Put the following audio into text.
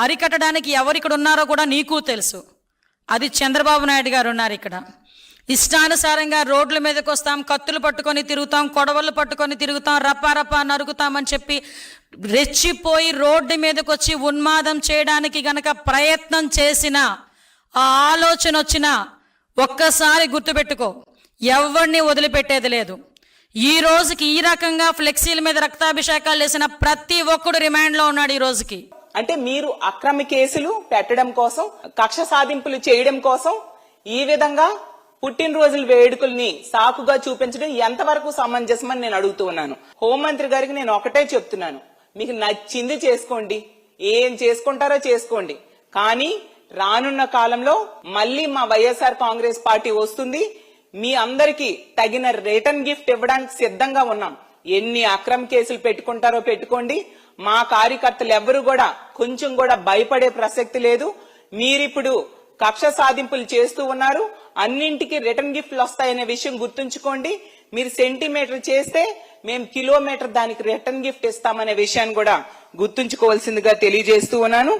అరికట్టడానికి ఎవరిక్కడ ఉన్నారో కూడా నీకు తెలుసు. అది చంద్రబాబు నాయుడు గారు ఉన్నారు ఇక్కడ. ఇష్టానుసారంగా రోడ్ల మీదకి వస్తాం, కత్తులు పట్టుకొని తిరుగుతాం, కొడవళ్ళు పట్టుకొని తిరుగుతాం, రప్పా రప్పా నరుగుతామని చెప్పి రెచ్చిపోయి రోడ్డు మీదకి వచ్చి ఉన్మాదం చేయడానికి గనక ప్రయత్నం చేసిన ఆ ఆలోచన వచ్చినా ఒక్కసారి గుర్తుపెట్టుకో, ఎవరిని వదిలిపెట్టేది లేదు. ఈ రోజుకి ఈ రకంగా ఫ్లెక్సీల మీద రక్తాభిషేకాలు చేసిన ప్రతి ఒక్కడు రిమాండ్లో ఉన్నాడు ఈ రోజుకి. అంటే మీరు అక్రమ కేసులు పెట్టడం కోసం, కక్ష సాధింపులు చేయడం కోసం ఈ విధంగా పుట్టినరోజుల వేడుకల్ని సాకుగా చూపించడం ఎంతవరకు సమంజసమని నేను అడుగుతూ ఉన్నాను. హోంమంత్రి గారికి నేను ఒకటే చెప్తున్నాను, మీకు నచ్చింది చేసుకోండి, ఏం చేసుకుంటారో చేసుకోండి, కానీ రానున్న కాలంలో మళ్ళీ మా వైఎస్ఆర్ కాంగ్రెస్ పార్టీ వస్తుంది. మీ అందరికీ తగిన రిటర్న్ గిఫ్ట్ ఇవ్వడానికి సిద్ధంగా ఉన్నాం. ఎన్ని అక్రమ కేసులు పెట్టుకుంటారో పెట్టుకోండి, మా కార్యకర్తలు ఎవరు కూడా కొంచెం కూడా భయపడే ప్రసక్తి లేదు. మీరిప్పుడు కక్ష సాధింపులు చేస్తూ ఉన్నారు, అన్నింటికి రిటర్న్ గిఫ్ట్లు వస్తాయనే విషయం గుర్తుంచుకోండి. మీరు సెంటీమీటర్ చేస్తే మేము కిలోమీటర్ దానికి రిటర్న్ గిఫ్ట్ ఇస్తామనే విషయాన్ని కూడా గుర్తుంచుకోవాల్సిందిగా తెలియజేస్తూ ఉన్నాను.